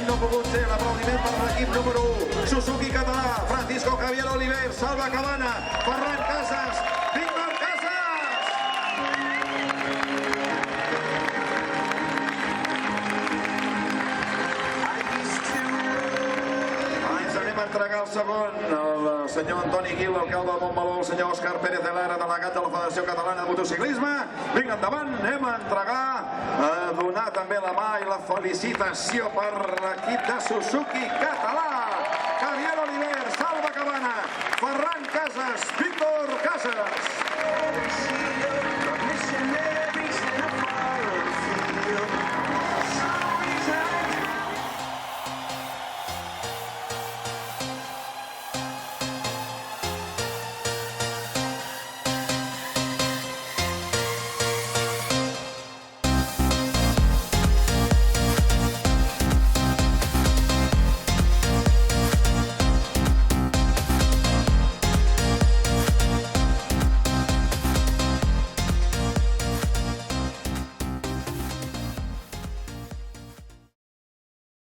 no ha pogut ser l'aplaudiment per l'equip número 1. Suzuki català, Francisco Javier Oliver, Salva Cabana, Ferran Casas, Víctor Casas! Ens anem a entregar el segon al senyor Antoni Guil, alcalde de Montmeló, el senyor Òscar Pérez de Lara, delegat de la Federació Catalana de Motociclisme. Vinga, endavant, anem a entregar, a donar també la mà i la felicitació per l'equip de Suzuki català. Javier Oliver, Salva Cabana, Ferran Casas, Víctor Casas.